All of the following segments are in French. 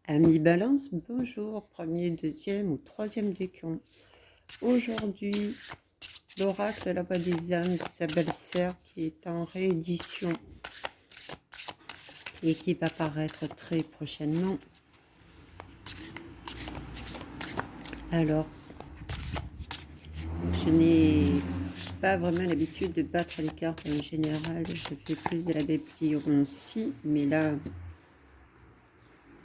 Amis Balance, bonjour, premier, deuxième ou troisième décan. Aujourd'hui, l'oracle La Voix des âmes d'Isabelle Serre qui est en réédition et qui va paraître très prochainement. Alors, je n'ai pas vraiment l'habitude de battre les cartes en général. Je fais plus de la bibliomancie, mais là,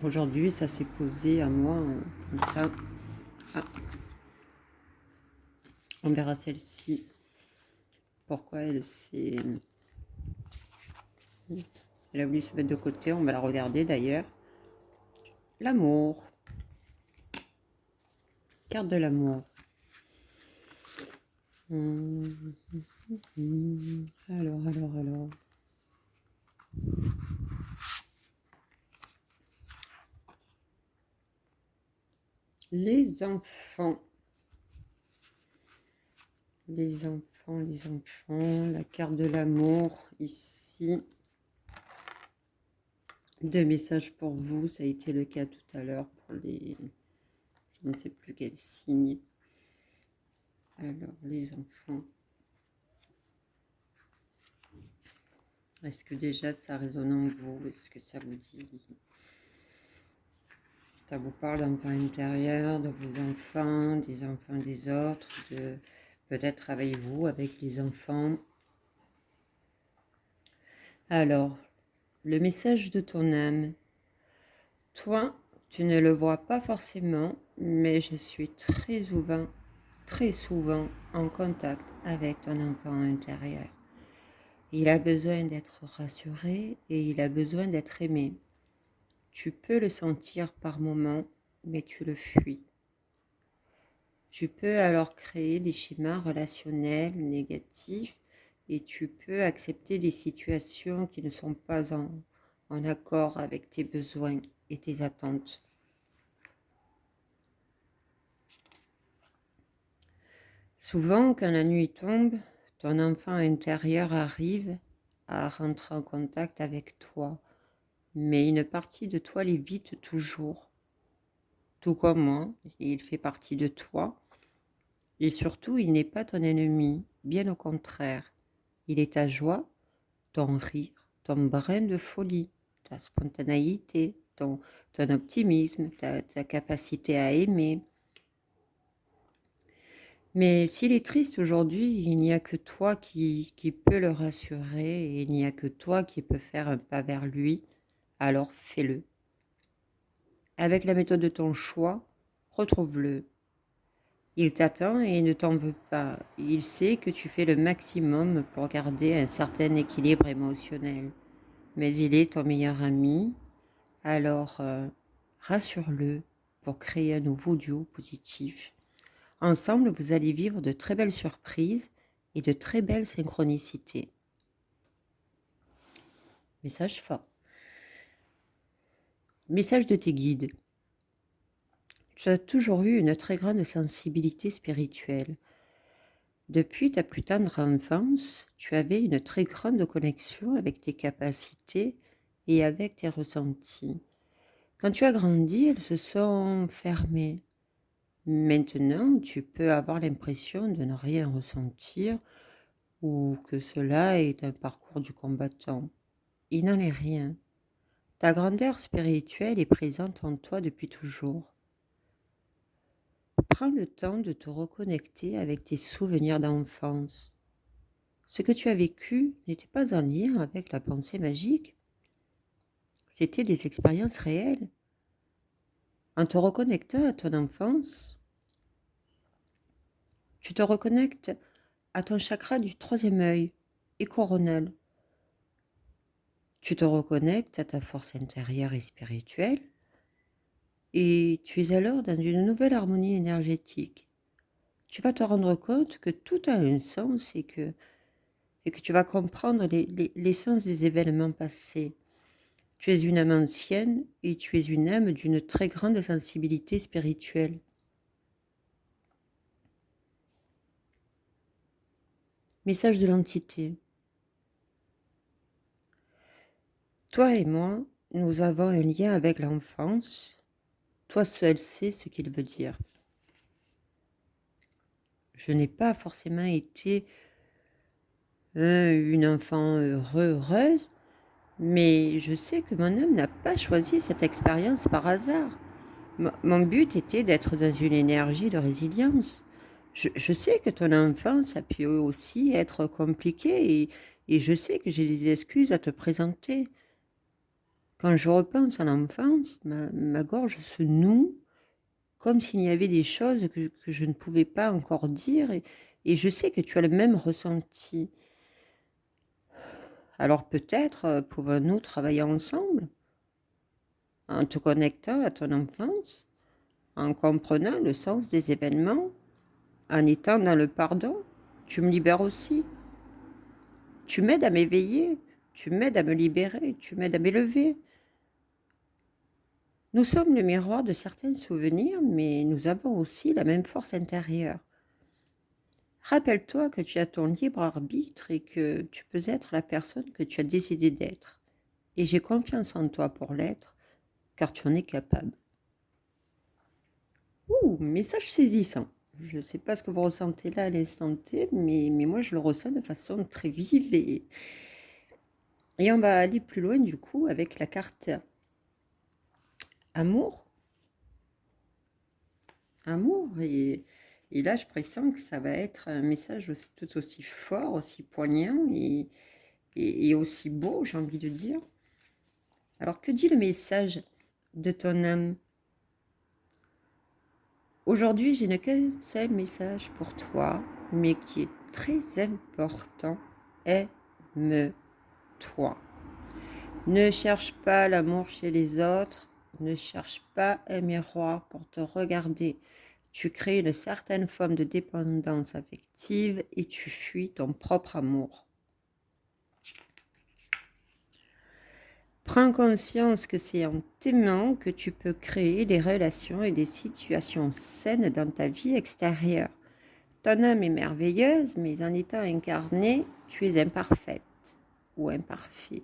aujourd'hui, ça s'est posé à moi comme ça. Ah, on verra celle-ci. Pourquoi elle s'est... Elle a voulu se mettre de côté, on va la regarder d'ailleurs. L'amour. Carte de l'amour. Alors. Les enfants. Les enfants. La carte de l'amour ici. Deux messages pour vous. Ça a été le cas tout à l'heure pour les... Je ne sais plus quel signe. Alors, les enfants. Est-ce que déjà ça résonne en vous? Est-ce que ça vous dit? Ça vous parle d'enfants intérieurs, de vos enfants des autres, de peut-être travaillez-vous avec les enfants. Alors, le message de ton âme. Toi, tu ne le vois pas forcément, mais je suis très souvent en contact avec ton enfant intérieur. Il a besoin d'être rassuré et il a besoin d'être aimé. Tu peux le sentir par moments, mais tu le fuis. Tu peux alors créer des schémas relationnels négatifs et tu peux accepter des situations qui ne sont pas en accord avec tes besoins et tes attentes. Souvent, quand la nuit tombe, ton enfant intérieur arrive à rentrer en contact avec toi, mais une partie de toi l'évite toujours. Tout comme moi, il fait partie de toi. Et surtout, il n'est pas ton ennemi, bien au contraire. Il est ta joie, ton rire, ton brin de folie, ta spontanéité, ton optimisme, ta capacité à aimer. Mais s'il est triste aujourd'hui, il n'y a que toi qui peut le rassurer et il n'y a que toi qui peux faire un pas vers lui, alors fais-le. Avec la méthode de ton choix, retrouve-le. Il t'attend et ne t'en veut pas. Il sait que tu fais le maximum pour garder un certain équilibre émotionnel. Mais il est ton meilleur ami, alors rassure-le pour créer un nouveau duo positif. Ensemble, vous allez vivre de très belles surprises et de très belles synchronicités. Message fort. Message de tes guides. Tu as toujours eu une très grande sensibilité spirituelle. Depuis ta plus tendre enfance, tu avais une très grande connexion avec tes capacités et avec tes ressentis. Quand tu as grandi, elles se sont fermées. Maintenant, tu peux avoir l'impression de ne rien ressentir ou que cela est un parcours du combattant. Il n'en est rien. Ta grandeur spirituelle est présente en toi depuis toujours. Prends le temps de te reconnecter avec tes souvenirs d'enfance. Ce que tu as vécu n'était pas en lien avec la pensée magique. C'était des expériences réelles. En te reconnectant à ton enfance, tu te reconnectes à ton chakra du troisième œil et coronal. Tu te reconnectes à ta force intérieure et spirituelle et tu es alors dans une nouvelle harmonie énergétique. Tu vas te rendre compte que tout a un sens et que tu vas comprendre l'essence des événements passés. Tu es une âme ancienne et tu es une âme d'une très grande sensibilité spirituelle. Message de l'entité. Toi et moi, nous avons un lien avec l'enfance Toi seul sais ce qu'il veut dire. Je n'ai pas forcément été une enfant heureuse, mais je sais que mon homme n'a pas choisi cette expérience par hasard. Mon but était d'être dans une énergie de résilience. Je sais que ton enfance a pu aussi être compliquée et je sais que j'ai des excuses à te présenter. Quand je repense à l'enfance, ma gorge se noue comme s'il y avait des choses que je ne pouvais pas encore dire et je sais que tu as le même ressenti. Alors peut-être pouvons-nous travailler ensemble en te connectant à ton enfance, en comprenant le sens des événements, en étant dans le pardon. Tu me libères aussi. Tu m'aides à m'éveiller, tu m'aides à me libérer, tu m'aides à m'élever. Nous sommes le miroir de certains souvenirs, mais nous avons aussi la même force intérieure. Rappelle-toi que tu as ton libre arbitre et que tu peux être la personne que tu as décidé d'être. Et j'ai confiance en toi pour l'être, car tu en es capable. Ouh, message saisissant. Je ne sais pas ce que vous ressentez là à l'instant T, mais moi je le ressens de façon très vive. Et on va aller plus loin du coup avec la carte amour. Amour. Et là, je pressens que ça va être un message tout aussi fort, aussi poignant et aussi beau, j'ai envie de dire. Alors, que dit le message de ton âme? Aujourd'hui, je n'ai qu'un seul message pour toi, mais qui est très important. Aime-toi. Ne cherche pas l'amour chez les autres. Ne cherche pas un miroir pour te regarder. Tu crées une certaine forme de dépendance affective et tu fuis ton propre amour. Prends conscience que c'est en t'aimant que tu peux créer des relations et des situations saines dans ta vie extérieure. Ton âme est merveilleuse, mais en étant incarnée, tu es imparfaite ou imparfait,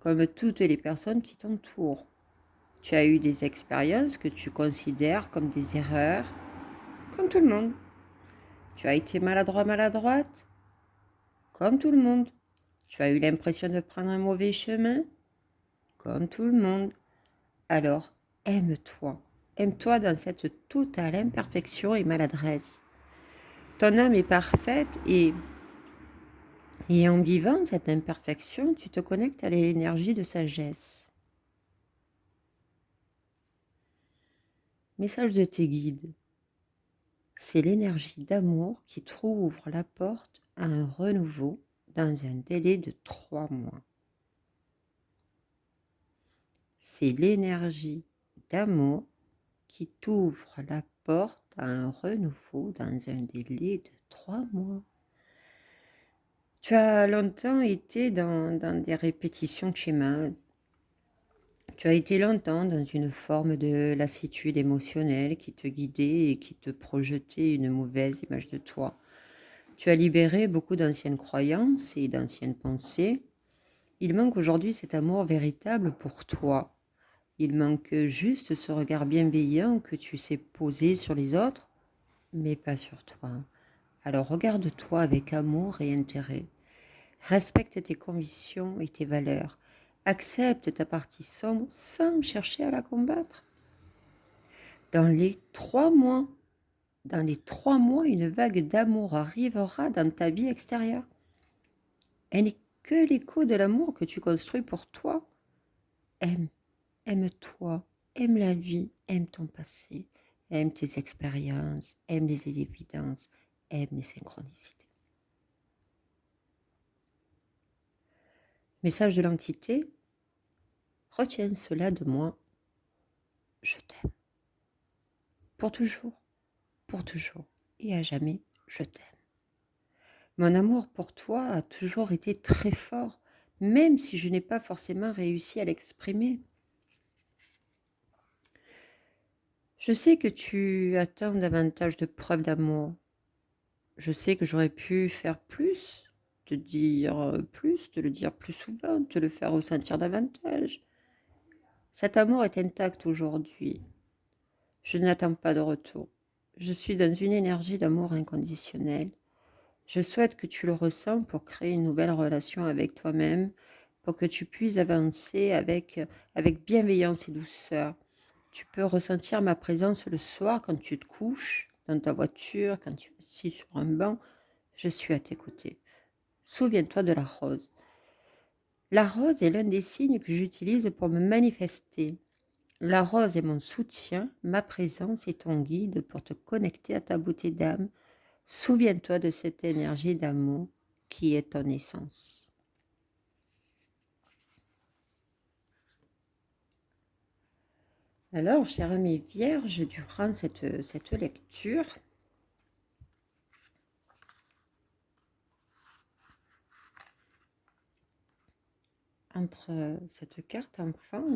comme toutes les personnes qui t'entourent. Tu as eu des expériences que tu considères comme des erreurs, comme tout le monde. Tu as été maladroit, maladroite, comme tout le monde. Tu as eu l'impression de prendre un mauvais chemin, comme tout le monde. Alors, aime-toi. Aime-toi dans cette totale imperfection et maladresse. Ton âme est parfaite et en vivant cette imperfection, tu te connectes à l'énergie de sagesse. Message de tes guides. C'est l'énergie d'amour qui t'ouvre la porte à un renouveau dans un délai de 3 mois. C'est l'énergie d'amour qui t'ouvre la porte à un renouveau dans un délai de 3 mois. Tu as longtemps été dans des répétitions de schémas. Tu as été longtemps dans une forme de lassitude émotionnelle qui te guidait et qui te projetait une mauvaise image de toi. Tu as libéré beaucoup d'anciennes croyances et d'anciennes pensées. Il manque aujourd'hui cet amour véritable pour toi. Il manque juste ce regard bienveillant que tu sais poser sur les autres, mais pas sur toi. Alors regarde-toi avec amour et intérêt. Respecte tes convictions et tes valeurs. Accepte ta partie sombre sans chercher à la combattre. Dans les 3 mois, une vague d'amour arrivera dans ta vie extérieure. Elle n'est que l'écho de l'amour que tu construis pour toi. Aime-toi, aime la vie, aime ton passé, aime tes expériences, aime les évidences, aime les synchronicités. Message de l'entité, retiens cela de moi, je t'aime. Pour toujours et à jamais, je t'aime. Mon amour pour toi a toujours été très fort, même si je n'ai pas forcément réussi à l'exprimer. Je sais que tu attends davantage de preuves d'amour. Je sais que j'aurais pu faire plus, te dire plus, te le dire plus souvent, te le faire ressentir davantage. Cet amour est intact aujourd'hui. Je n'attends pas de retour. Je suis dans une énergie d'amour inconditionnel. Je souhaite que tu le ressens pour créer une nouvelle relation avec toi-même, pour que tu puisses avancer avec bienveillance et douceur. Tu peux ressentir ma présence le soir quand tu te couches, dans ta voiture, quand tu es assis sur un banc. Je suis à tes côtés. Souviens-toi de la rose. La rose est l'un des signes que j'utilise pour me manifester. La rose est mon soutien, ma présence et ton guide pour te connecter à ta beauté d'âme. Souviens-toi de cette énergie d'amour qui est ton essence. Alors, chers amis vierges, durant cette lecture, entre cette carte enfant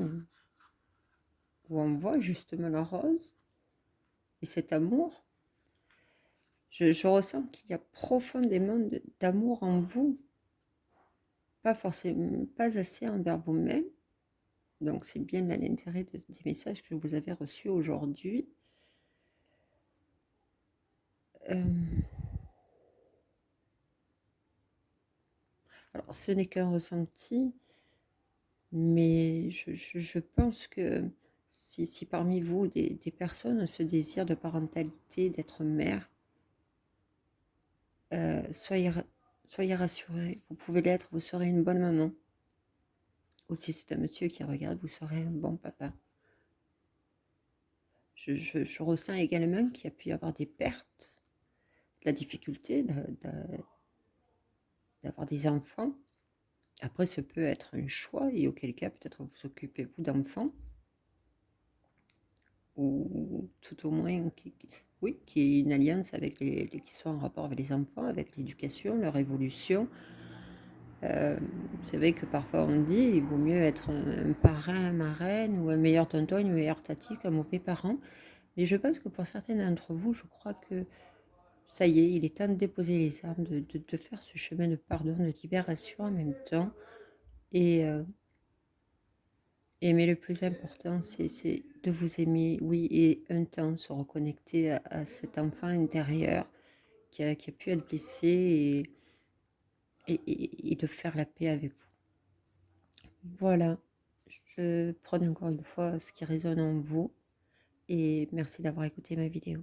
où on voit justement la rose et cet amour, je ressens qu'il y a profondément d'amour en vous, pas forcément, pas assez envers vous-même. Donc c'est bien là l'intérêt des messages que vous avez reçus aujourd'hui. Alors ce n'est qu'un ressenti, mais je pense que si parmi vous des personnes ont ce désir de parentalité, d'être mère, soyez rassurés, vous pouvez l'être, vous serez une bonne maman. Ou si c'est un monsieur qui regarde, vous serez un bon papa. Je ressens également qu'il y a pu y avoir des pertes, la difficulté d'avoir des enfants. Après, ce peut être un choix, et auquel cas, peut-être vous occupez-vous d'enfants, ou tout au moins, oui, qu'il y ait une alliance avec qui soit en rapport avec les enfants, avec l'éducation, leur évolution. C'est vrai que parfois on dit il vaut mieux être un parrain, marraine, ou un meilleur tonton, une meilleure tati qu'un mauvais parent. Mais je pense que pour certains d'entre vous, je crois que ça y est, il est temps de déposer les armes, de faire ce chemin de pardon, de libération en même temps. Mais le plus important, c'est de vous aimer, oui, et un temps se reconnecter à cet enfant intérieur qui a pu être blessé et de faire la paix avec vous. Voilà, je prenais encore une fois ce qui résonne en vous et merci d'avoir écouté ma vidéo.